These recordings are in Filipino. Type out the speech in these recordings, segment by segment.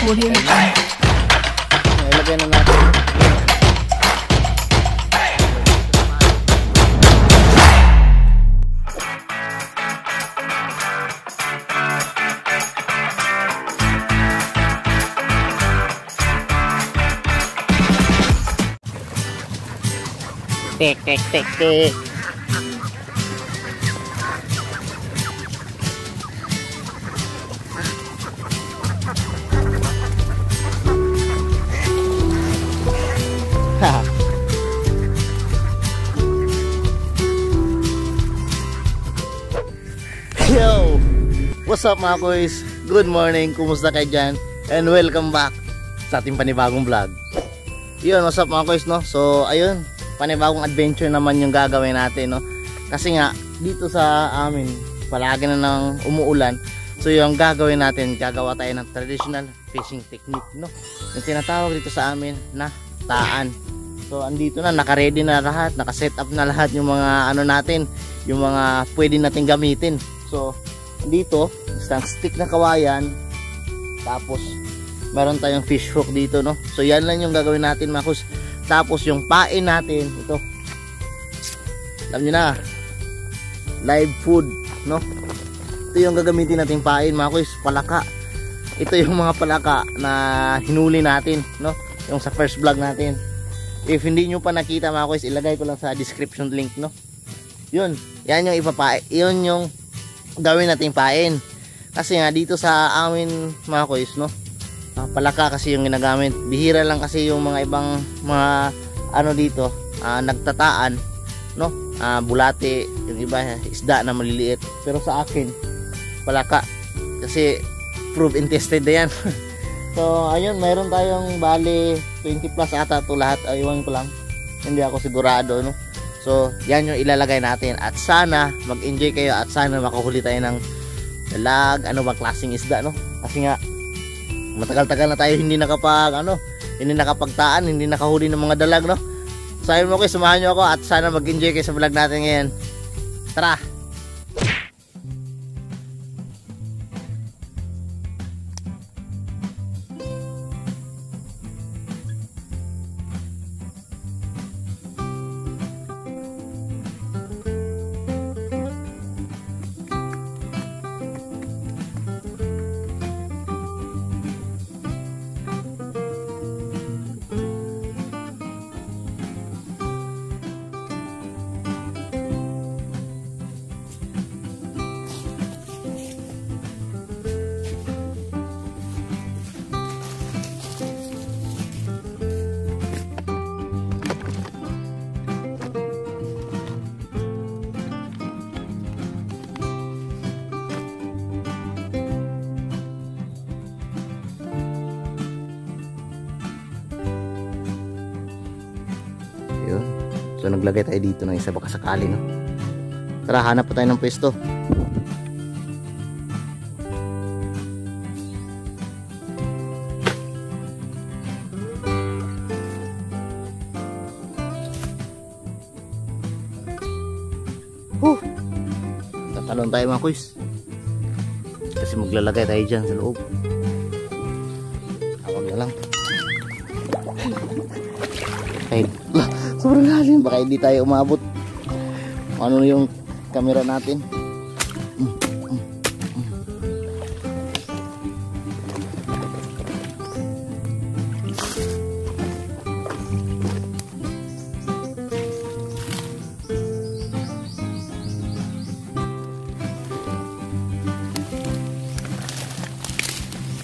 Ilagay na natin. Tek tek tek tek. Yo! What's up mga kuys? Good morning, kumusta kayo dyan? And welcome back sa ating panibagong vlog. Yun, what's up mga kuys, no? So, ayun, panibagong adventure naman yung gagawin natin, no? Kasi nga, dito sa amin, palagi na nang umuulan. So, yung gagawin natin, gagawa tayo ng traditional fishing technique, no? Yung tinatawag dito sa amin na taan. So, andito na, naka-ready na lahat, naka-set up na lahat yung mga ano natin, yung mga pwede natin gamitin. So, dito, isang stick na kawayan, tapos meron tayong fish hook dito, no? So, yan lang yung gagawin natin, mga kus. Tapos, yung pain natin, ito, alam nyo na, live food, no? Ito yung gagamitin natin pain, mga kus, palaka. Ito yung mga palaka na hinuli natin, no? Yung sa first vlog natin. If hindi nyo pa nakita, mga kus, ilagay ko lang sa description link, no? Yun, yan yung ipapain, yun yung gawin nating pain. Kasi nga dito sa amin mga kuys, no, palaka kasi yung ginagamit. Bihira lang kasi yung mga ibang mga ano dito, nagtataan, no, bulate, yung iba isda na maliliit. Pero sa akin palaka kasi proof and tested na yan. So ayun, mayroon tayong bali 20 plus ata to lahat, aywan ko lang, hindi ako sigurado, no. So, yan yung ilalagay natin at sana mag-enjoy kayo at sana makahuli tayo ng dalag, ano ba klaseng isda, no? Kasi nga matagal-tagal na tayo hindi nakapagtaan, hindi nakahuli ng mga dalag, no? So, ayun mo kayo, sumahan nyo ako at sana mag-enjoy kayo sa vlog natin ngayon. Tara! So naglagay tayo dito ng isa baka sakali, no? Tara, hanap pa tayo ng pwesto. Tatalon tayo mga kuys. Kasi maglalagay tayo dyan sa loob. Awag na lang. Ay, sobrang lalim, baka hindi tayo umabot. Ano yung camera natin?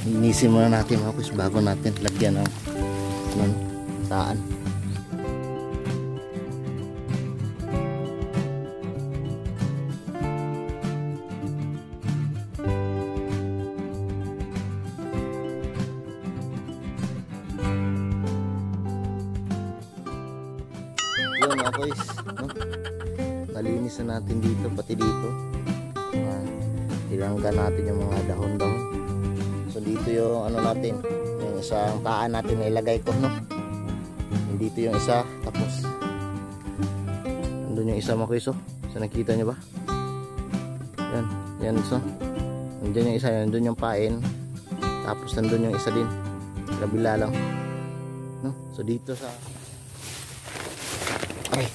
Linisin muna natin mga kuys bago natin lagyan ng taan. Yun mga boys, no? Nalinis na natin dito, pati dito. Ilanggan natin yung mga dahon-dahon. So dito yung ano natin, yung isang taan natin na ilagay ko, no? Dito yung isa, tapos nandun yung isa mga boys, oh. So nakita nyo ba? Yan, so nandun yung isa, nandun yung pain. Tapos nandun yung isa din. kabila lang, no? So dito sa ay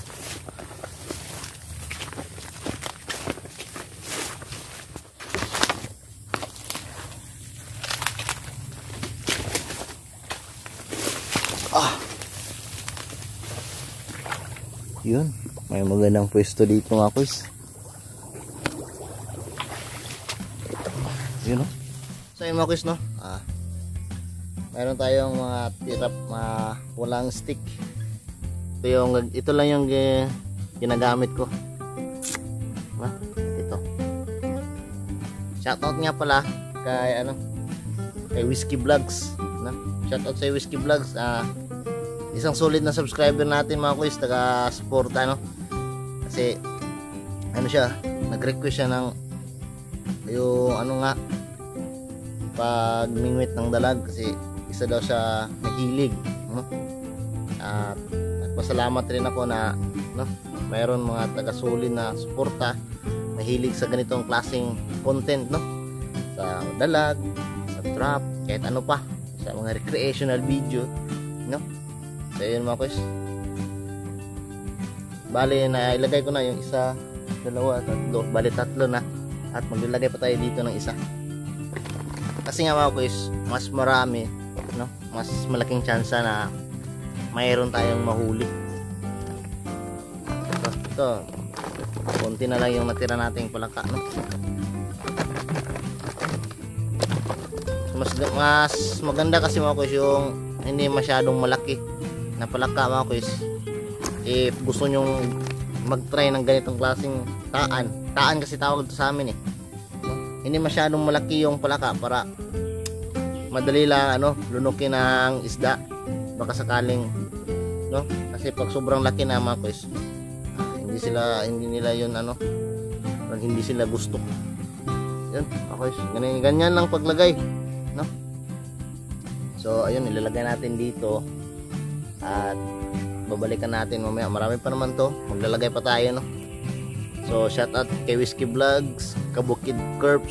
yun, may magandang pwesto dito mga kuys. Yun, no? So yun mga kuys, no? Mayroon tayong mga tirap, walang stick. Ito lang yung ginagamit ko. Ito. Shoutout nga pala kay Whiskey Vlogs, no? Shoutout sa Whiskey Vlogs. Isang solid na subscriber natin mga kuys, taga-suporta, no? Kasi siya, nag-request siya ng yung pagmingwit ng dalag kasi isa daw siya mahilig, no? At nagpasalamat rin ako na, no, mayroon mga taga-solid na suporta mahilig sa ganitong klaseng content, no? Sa dalag, sa trap, kahit ano pa, sa mga recreational video, no? So yun mga kuys, bali na ilagay ko na yung isa, dalawa, tatlo, bali tatlo na, at maglalagay pa tayo dito ng isa kasi nga mga kuys, mas marami, no, mas malaking tsansa na mayroon tayong mahuli. Ito konti na lang yung natira nating palaka, no? Mas maganda kasi mga kuys yung hindi masyadong malaki na palaka mga kuys. If gusto nyong mag-try ng ganitong klaseng taan kasi tawag ito sa amin, hindi masyadong malaki yung palaka para madali lang lunukin ng isda baka sakaling, no? Kasi pag sobrang laki na mga kuys, hindi nila yun hindi sila gusto. Yun mga kuys, ganyan lang paglagay, no? So ayun, ilalagay natin dito at babalikan natin mamaya. Marami pa naman to, maglalagay pa tayo, no? So shout out kay Whiskey Vlogs, Kabukid Corps,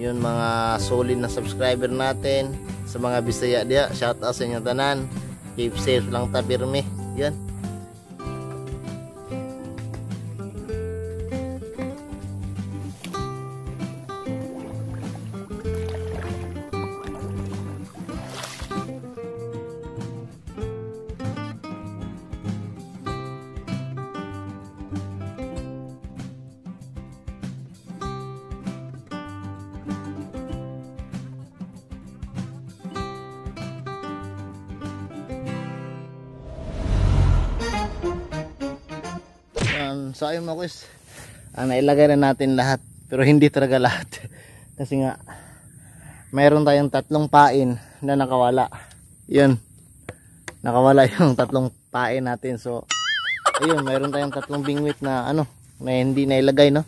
yun mga solid na subscriber natin. Sa mga Bisaya dia, shout out sa inyo tanan, keep safe lang ta pirmi. Yun. So ayun mga kuys, nailagay na natin lahat, pero hindi talaga lahat kasi nga mayroon tayong tatlong pain na nakawala. Yun, nakawala yung tatlong pain natin. So ayun, mayroon tayong tatlong bingwit na na hindi nailagay, no?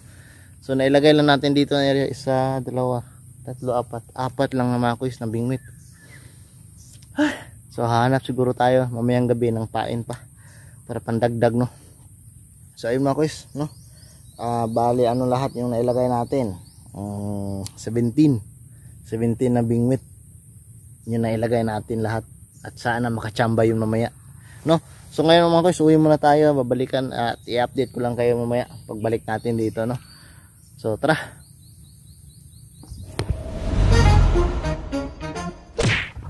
So nailagay lang natin dito na area, isa, dalawa, tatlo, apat lang na mga kuys na bingwit. So hanap siguro tayo mamayang gabi ng pain pa para pandagdag, no? So ayun mga kuys, no? Bali lahat yung nailagay natin, 17 na bingwit yung nailagay natin lahat, at sana makachamba yun mamaya, no? So ngayon mga kuys, uwi muna tayo, babalikan at i-update ko lang kayo mamaya pagbalik natin dito, no? So tara.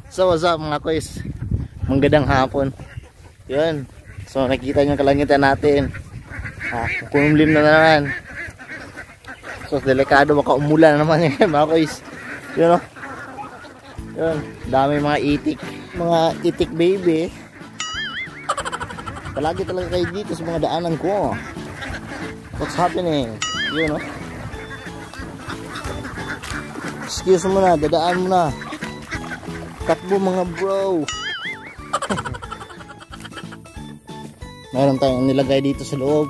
So what's up mga kuys, magandang hapon. Yun, so nakita nyo kalangitan natin, kumlimlim na naman. So delikado, baka umulan naman mga kuys. Yun, no? Yun, dami mga itik baby. Palagi talaga kayo dito sa mga daanan ko. What's happening? Yun, no? Excuse mo na, dadaan mo na. Takbo mga bro. Meron tayong nilagay dito sa loob.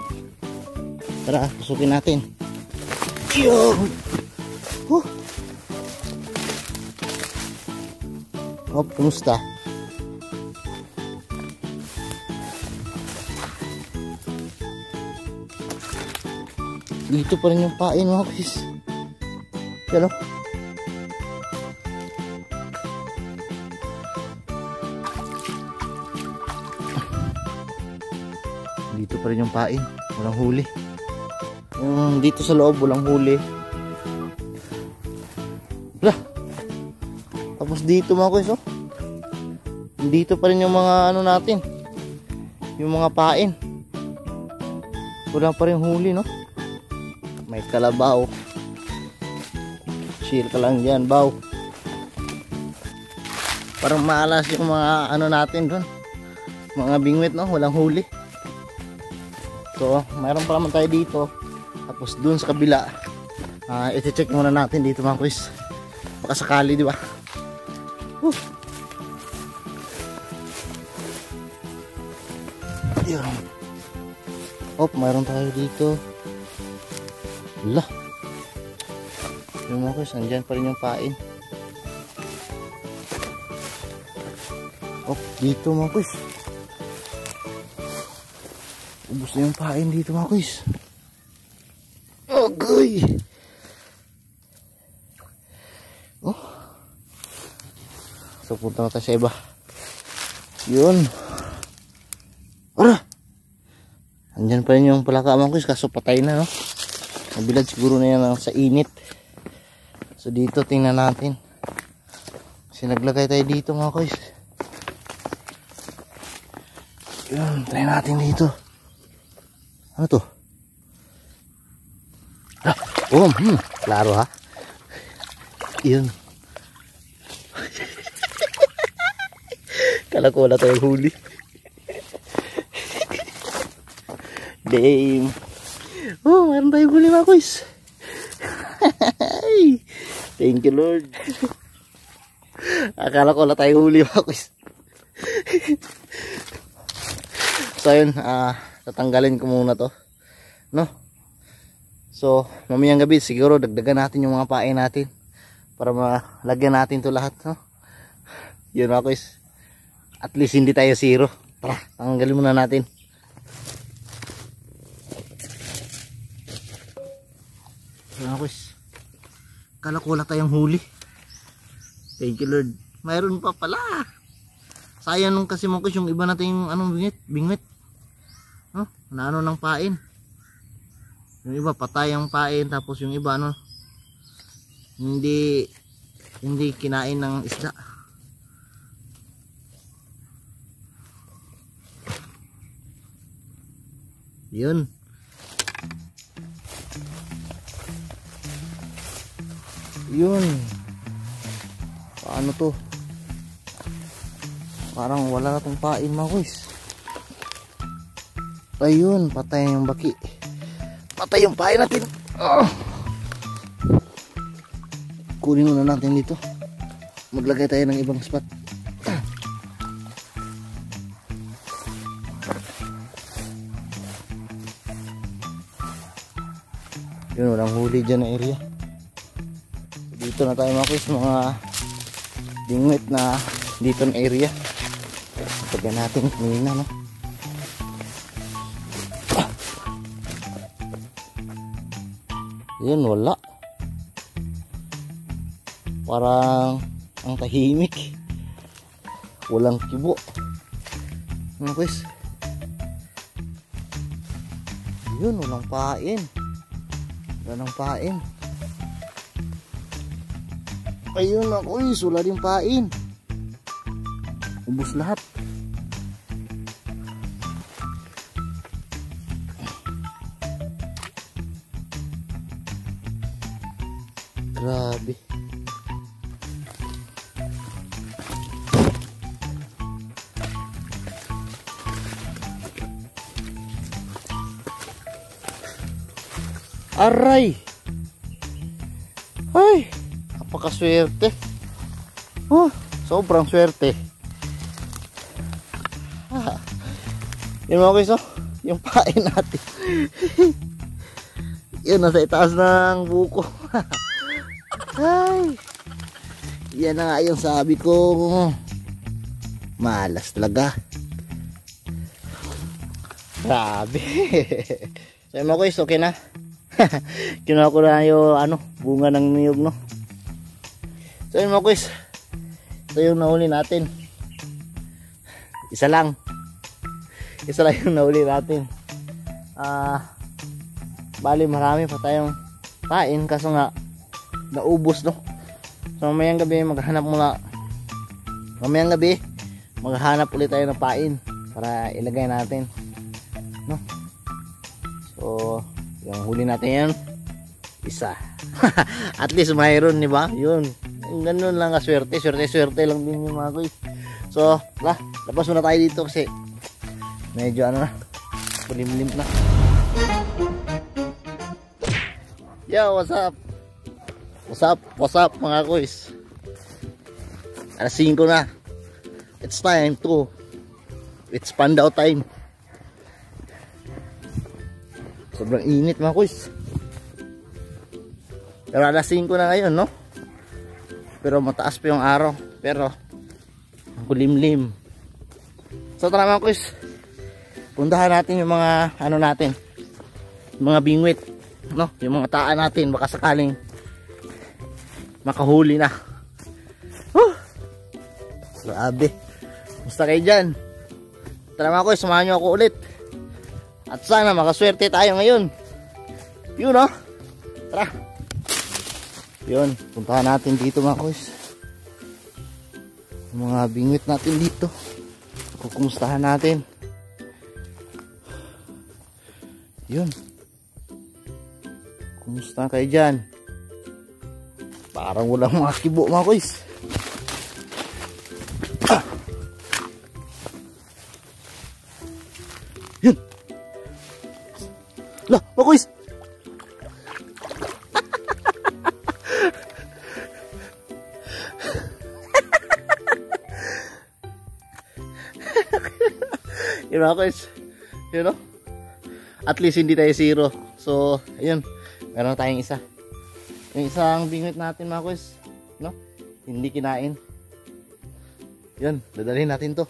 Tara, pasukin natin. Yo! Oh, kumusta? Dito pa rin yung pain mga kuys. Yan o. Dito pa rin yung pain. Walang huli. Dito sa loob, walang huli. Wala. Tapos dito mga kuys, oh. Dito pa rin yung mga ano natin. Yung mga pain. Wala pa rin huli, no? May kalabaw. Chill ka lang dyan, baw. Parang maalas yung mga ano natin doon. Mga bingwit, no? Walang huli. So, mayroon pa naman tayo dito. Tapos doon sa kabila, iti-check muna natin dito mga kuys. Baka sakali, di ba? Yun. Oh, mayroon tayo dito. Wala. Yung mga kuys, andyan pa rin yung pain. Oh, dito mga kuys. Ubus na yung pain dito mga kuys. Oh, goy. Oh. So, punta na tayo sa iba. Yun. Ara! Andyan pa rin yung palaka mga kuys, kaso patay na, no? Nabilad siguro na yan sa init. So dito tingnan natin. Kasi naglagay tayo dito mga kuys. Yun, try natin dito. Ano to? Oh, klaro ha. Yun. Kala ko wala tayong huli. Damn. Oh, meron tayong huli mga kuys. Thank you Lord. Akala ko wala tayong huli mga kuys. So ayun, tatanggalin ko muna to, no? So mamayang gabi siguro dagdagan natin yung mga pain natin para malagyan natin to lahat, no? Yun mga kuys. At least hindi tayo zero. Tara, tanggalin muna natin. Mga kuys, kala ko wala tayong huli. Thank you Lord. Mayroon pa pala. Sayang nung kasi mga kuys yung iba natin yung anong bingwit. No? Na ano ng pain. Yung iba patay ang pain, tapos yung iba ano hindi kinain ng isda. Yun. Yun. Paano to? Parang wala na tong pain mga kuys. Ayun, patay yung baki. Patay yung pain natin. Kunin muna natin dito. Maglagay tayo ng ibang spot. Yun, walang huli dyan na area. Dito na tayo mga kuys, mga bingwit na dito na area. Pagyan natin kanina, no? Yun, wala. Parang ang tahimik. Walang kibo. Mga kuys. Yun, walang pain. Walang pain. Ayun mga kuys, wala din pain. Ubus lahat. Grabe. Aray. Ay, napakaswerte. Oh, sobrang swerte. Yun mga kuys, oh, yung pain natin. Yun, nasa itaas ng buko. Ay, yan na nga yung sabi ko. Malas talaga. Grabe. So mga kuys, okay na. Kinuha ko na yung bunga ng niyog, no? So yun mga kuys, ito yung nahuli natin. Isa lang yung nahuli natin. Bali marami pa tayong pain kaso nga naubos, no. So mamayang gabi maghahanap ulit tayo ng pain para ilagay natin, no. So yung huli natin yan isa. At least mayroon, di ba? Yun, ganun lang ka swerte lang din yung mga kuy. So labas muna tayo dito kasi medyo ano na, kulimlim na. Yo, what's up mga kuys? Alas 5 na. It's pandaw time. Sobrang init mga kuys. Pero alas 5 na ngayon, no? Pero mataas pa yung araw. Pero kulimlim. So tara mga kuys, puntahan natin yung mga ano natin, mga bingwit, no? Yung mga taan natin, baka sakaling makahuli na. Grabe. Basta kayo dyan. Tara mga kuys, samahan nyo ako ulit. At sana makaswerte tayo ngayon. Yun, no? Tara. Yun, puntahan natin dito mga kuys. Yung mga bingwit natin dito, kukumustahan natin. Yun. Kumusta kayo dyan? Parang walang mga kibo mga kuys. Yun. Lah, mga kuys. Yun mga kuys. Yun, no? At least hindi tayo zero. So, ayun. Meron tayong isa. Yung isang bingwit natin mga kuys, no? Hindi kinain. Yun, dadalhin natin to.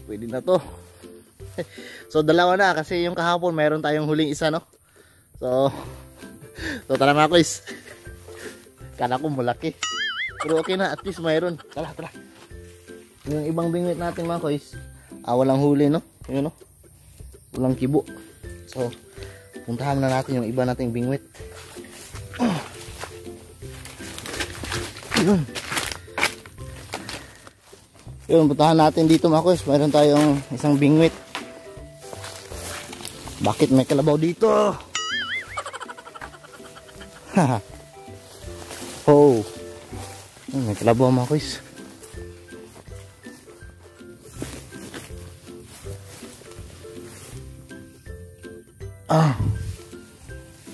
Pwede na to. So dalawa na kasi yung kahapon mayroon tayong huling isa, no? So tara mga kuys. Kala ko malaki. Pero okay na, at least mayroon. Tara. Yung ibang bingwit natin mga kuys, walang huli, no? Yun, no? Walang kibo. So puntahan na natin yung iba nating bingwit. Yun, puntahan natin dito mga kuys. Mayroon tayong isang bingwit. Bakit may kalabaw dito? Oh, may kalabaw mga kuys.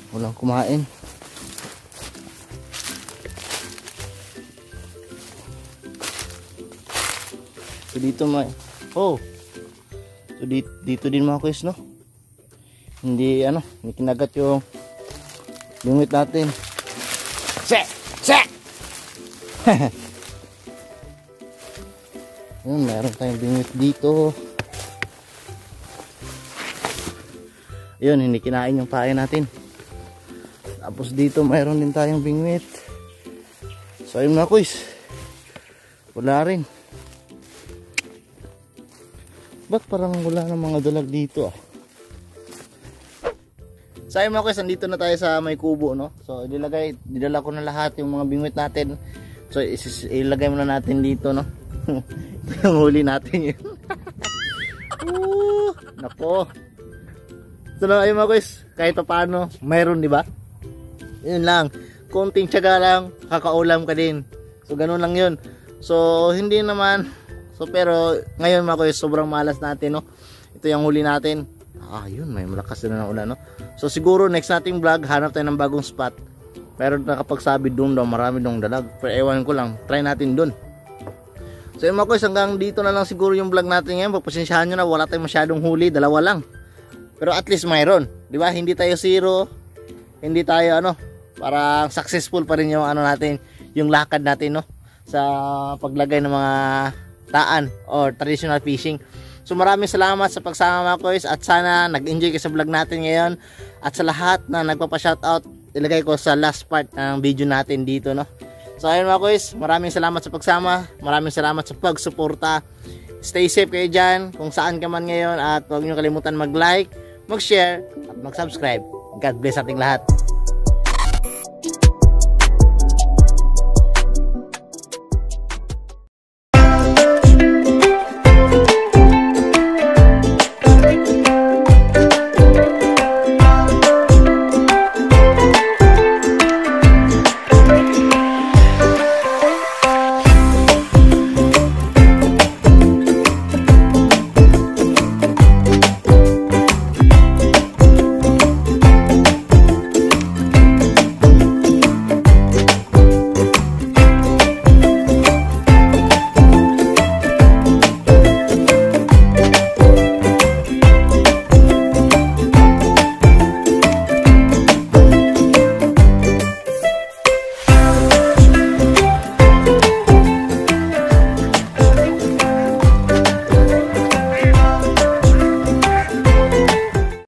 Walang kumain. So dito may so dito din mga kuys, no? Hindi hindi kinagat yung bingwit natin. Yun, meron tayong bingwit dito. Yun, hindi kinain yung pain natin. Tapos dito mayroon din tayong bingwit. So ayun mga kuys, wala rin. Ba't parang wala ng mga dalag dito So ayun mga kuys, nandito na tayo sa may kubo, no? So didala ko na lahat yung mga bingwit natin. So ilagay muna natin dito, no? Yung huli natin yun. Nako. So ayun mga kuys, kahit paano mayroon, di ba? Yun lang, konting tiyaga lang, kakaulam ka din. So ganun lang yun. So hindi naman, pero ngayon mga kuys, sobrang malas natin, no? Ito yung huli natin. Yun, may malakas na ng ulan, no? So siguro next nating vlog, hanap tayo ng bagong spot. Pero nakapagsabi doon daw, marami dong dalag. Pero ewan ko lang, try natin doon. So yun mga kuys, hanggang dito na lang siguro yung vlog natin ngayon. Pagpasensyahan nyo na, wala tayong masyadong huli, dalawa lang. Pero at least mayroon, di ba? Hindi tayo zero, hindi tayo parang successful pa rin yung natin, yung lakad natin, no? Sa paglagay ng mga taan or traditional fishing. So maraming salamat sa pagsama mga kuys, at sana nag-enjoy kayo sa vlog natin ngayon. At sa lahat na nagpapa-shoutout, ilagay ko sa last part ng video natin dito, no? So ayun mga kuys, maraming salamat sa pagsama, maraming salamat sa pagsuporta. Stay safe kayo dyan kung saan ka man ngayon, at huwag nyo kalimutan mag-like, mag-share, at mag-subscribe. God bless ating lahat.